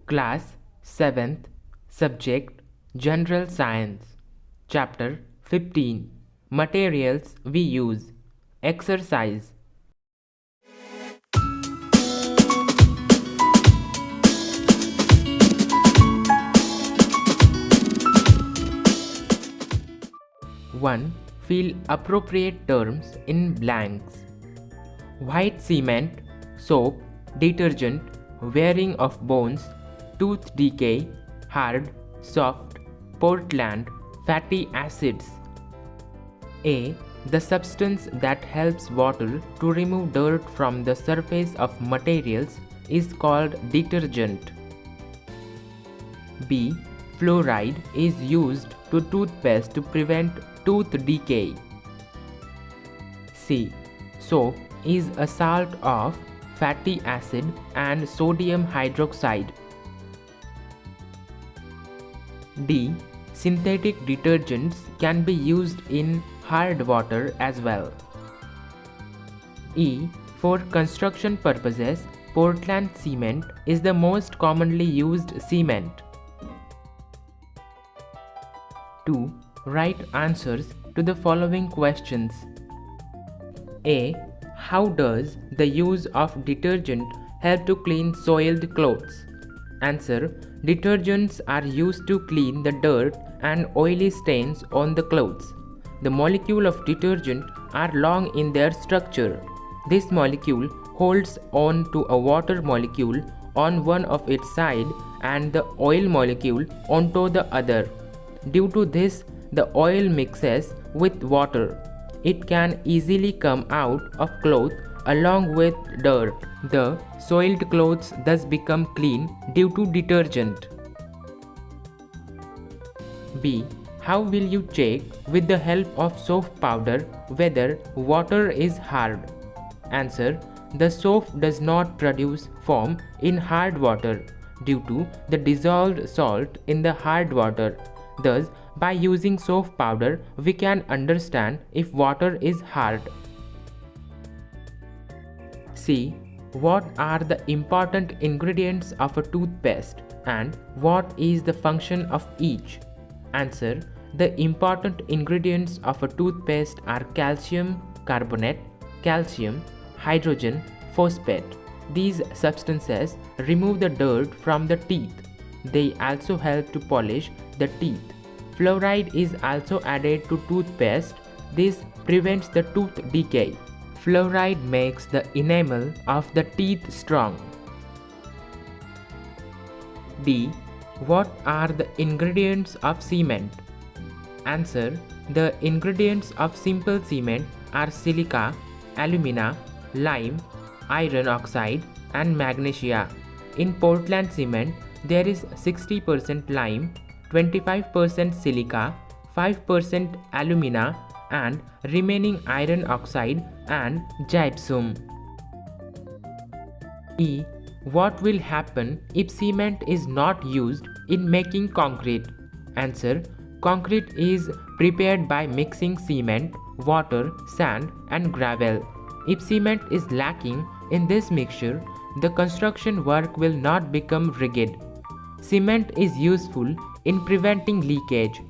Class 7th, Subject General Science, Chapter 15, Materials we use. Exercise. One. Fill appropriate terms in blanks. White cement, soap, detergent, wearing of bones, tooth decay, hard, soft, Portland, fatty acids. A. The substance that helps water to remove dirt from the surface of materials is called detergent. B. Fluoride is used to toothpaste to prevent tooth decay. C. Soap is a salt of fatty acid and sodium hydroxide. D. Synthetic detergents can be used in hard water as well. E. For construction purposes, Portland cement is the most commonly used cement. 2. Write answers to the following questions. A. How does the use of detergent help to clean soiled clothes? Answer. Detergents are used to clean the dirt and oily stains on the clothes. The molecule of detergent are long in their structure. This molecule holds on to a water molecule on one of its side and the oil molecule onto the other. Due to this, the oil mixes with water. It can easily come out of cloth along with dirt. The soiled clothes thus become clean due to detergent. B. How will you check with the help of soap powder whether water is hard? Answer. The soap does not produce foam in hard water due to the dissolved salt in the hard water. Thus, by using soap powder, we can understand if water is hard. C. What are the important ingredients of a toothpaste and what is the function of each? Answer. The important ingredients of a toothpaste are calcium carbonate, calcium, hydrogen, phosphate. These substances remove the dirt from the teeth. They also help to polish the teeth. Fluoride is also added to toothpaste. This prevents the tooth decay. Fluoride makes the enamel of the teeth strong. D. What are the ingredients of cement? Answer. The ingredients of simple cement are silica, alumina, lime, iron oxide and magnesia. In Portland cement, there is 60% lime, 25% silica, 5% alumina and remaining iron oxide and gypsum. E. What will happen if cement is not used in making concrete? Answer. Concrete is prepared by mixing cement, water, sand and gravel. If cement is lacking in this mixture, the construction work will not become rigid. Cement is useful in preventing leakage.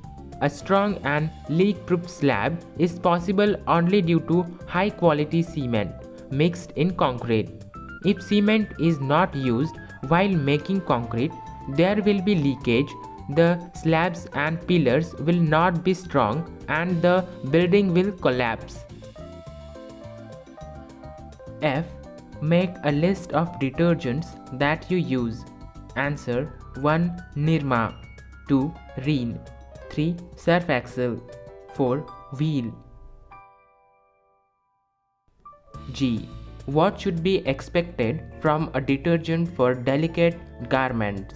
A strong and leak-proof slab is possible only due to high-quality cement mixed in concrete. If cement is not used while making concrete, there will be leakage, the slabs and pillars will not be strong and the building will collapse. F. Make a list of detergents that you use. Answer. 1. Nirma, 2. Reen, 3. Surf Excel, 4. Wheel. G. What should be expected from a detergent for delicate garments?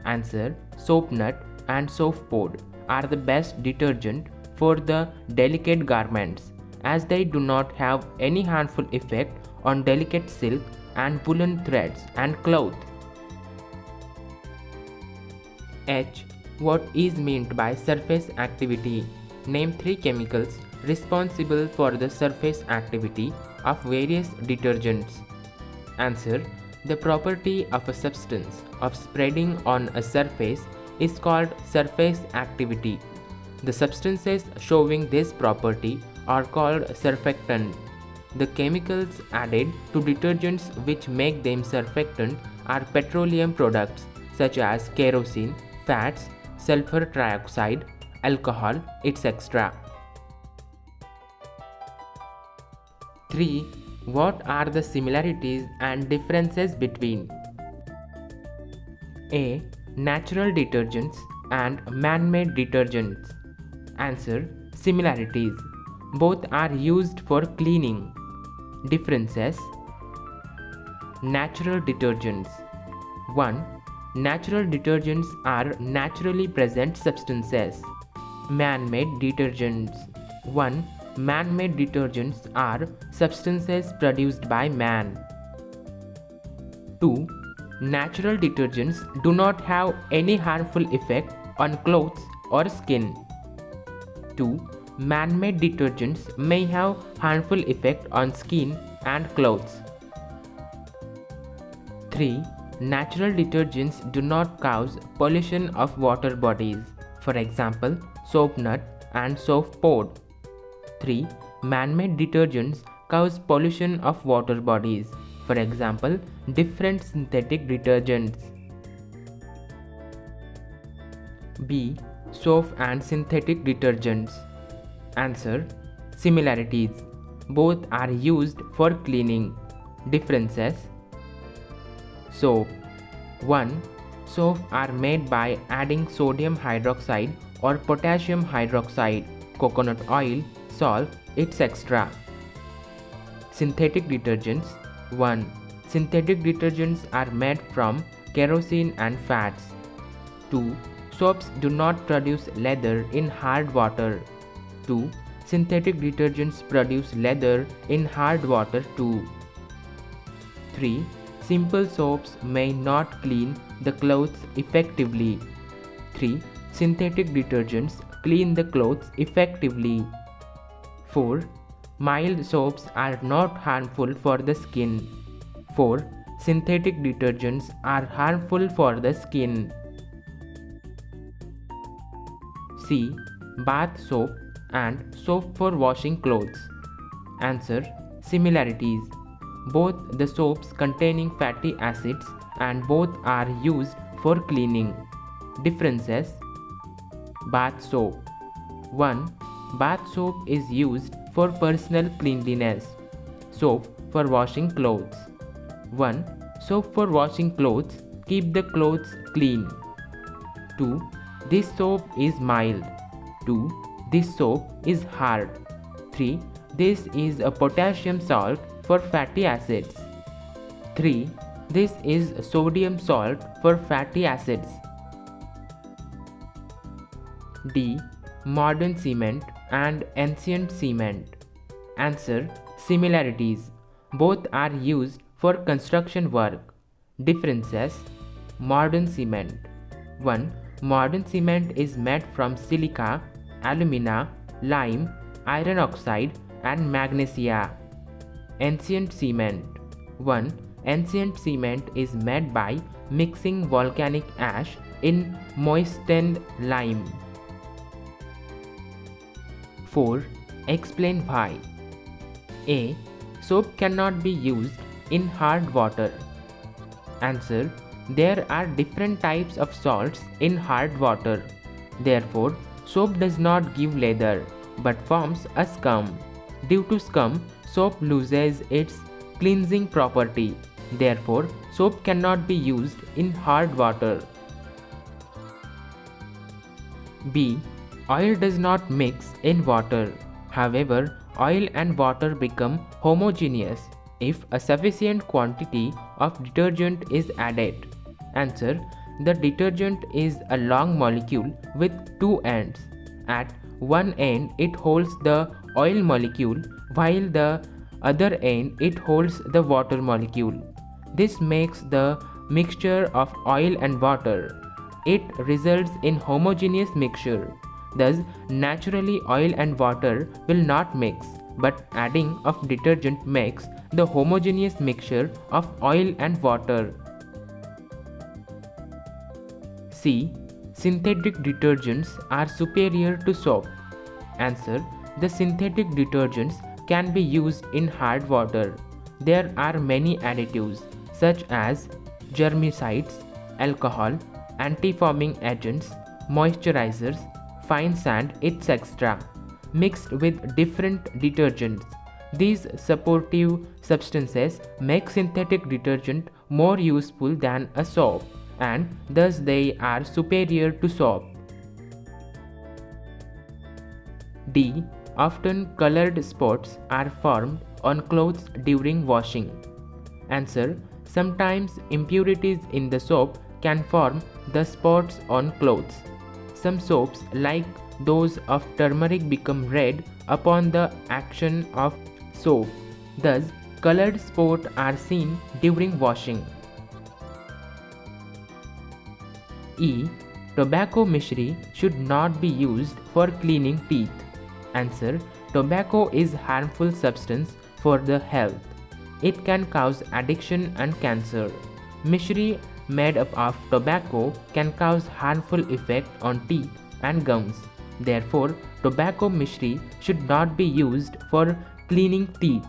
Answer. Soap nut and soap pod are the best detergent for the delicate garments as they do not have any harmful effect on delicate silk and woolen threads and cloth. H. What is meant by surface activity? Name 3 chemicals responsible for the surface activity of various detergents. Answer. The property of a substance of spreading on a surface is called surface activity. The substances showing this property are called surfactant. The chemicals added to detergents which make them surfactant are petroleum products such as kerosene, fats, sulfur trioxide, alcohol, etc. 3. What are the similarities and differences between A. Natural detergents and man-made detergents? Answer. Similarities. Both are used for cleaning. Differences. Natural detergents. 1. Natural detergents are naturally present substances. Man-made detergents. 1. Man-made detergents are substances produced by man. 2. Natural detergents do not have any harmful effect on clothes or skin. 2. Man-made detergents may have harmful effect on skin and clothes. 3. Natural detergents do not cause pollution of water bodies, for example, soap nut and soap pod. 3. Man-made detergents cause pollution of water bodies, for example, different synthetic detergents. B. Soap and synthetic detergents. Answer. Similarities. Both are used for cleaning. Differences. Soap. 1. Soap are made by adding sodium hydroxide or potassium hydroxide, coconut oil, salt, etc. Synthetic detergents. 1. Synthetic detergents are made from kerosene and fats. 2. Soaps do not produce leather in hard water. 2. Synthetic detergents produce leather in hard water too. 3. Simple soaps may not clean the clothes effectively. 3. Synthetic detergents clean the clothes effectively. 4. Mild soaps are not harmful for the skin. 4. Synthetic detergents are harmful for the skin. C. Bath soap and soap for washing clothes. Answer. Similarities. Both the soaps containing fatty acids and both are used for cleaning. Differences. Bath soap. 1. Bath soap is used for personal cleanliness. Soap for washing clothes. 1. Soap for washing clothes keep the clothes clean. 2. This soap is mild. 2. This soap is hard. 3. This is a potassium salt for fatty acids. 3. This is sodium salt for fatty acids. D. Modern cement and ancient cement. Answer. Similarities. Both are used for construction work. Differences. Modern cement. 1. Modern cement is made from silica, alumina, lime, iron oxide and magnesia. Ancient cement. 1. Ancient cement is made by mixing volcanic ash in moistened lime. 4. Explain why. A. Soap cannot be used in hard water. Answer. There are different types of salts in hard water. Therefore, soap does not give lather but forms a scum. Due to scum, soap loses its cleansing property. Therefore, soap cannot be used in hard water. B. Oil does not mix in water. However, oil and water become homogeneous if a sufficient quantity of detergent is added. Answer. The detergent is a long molecule with two ends. At one end it holds the oil molecule while the other end it holds the water molecule. This makes the mixture of oil and water. It results in homogeneous mixture. Thus, naturally oil and water will not mix but adding of detergent makes the homogeneous mixture of oil and water. C. Synthetic detergents are superior to soap. Answer. The synthetic detergents can be used in hard water. There are many additives such as germicides, alcohol, anti-foaming agents, moisturizers, fine sand, etc. mixed with different detergents. These supportive substances make synthetic detergent more useful than a soap, and thus they are superior to soap. D. Often colored spots are formed on clothes during washing. Answer. Sometimes impurities in the soap can form the spots on clothes. Some soaps, like those of turmeric, become red upon the action of soap. Thus, colored spots are seen during washing. E. Tobacco mishri should not be used for cleaning teeth. Answer. Tobacco is a harmful substance for the health. It can cause addiction and cancer. Mishri made up of tobacco can cause harmful effect on teeth and gums. Therefore, tobacco mishri should not be used for cleaning teeth.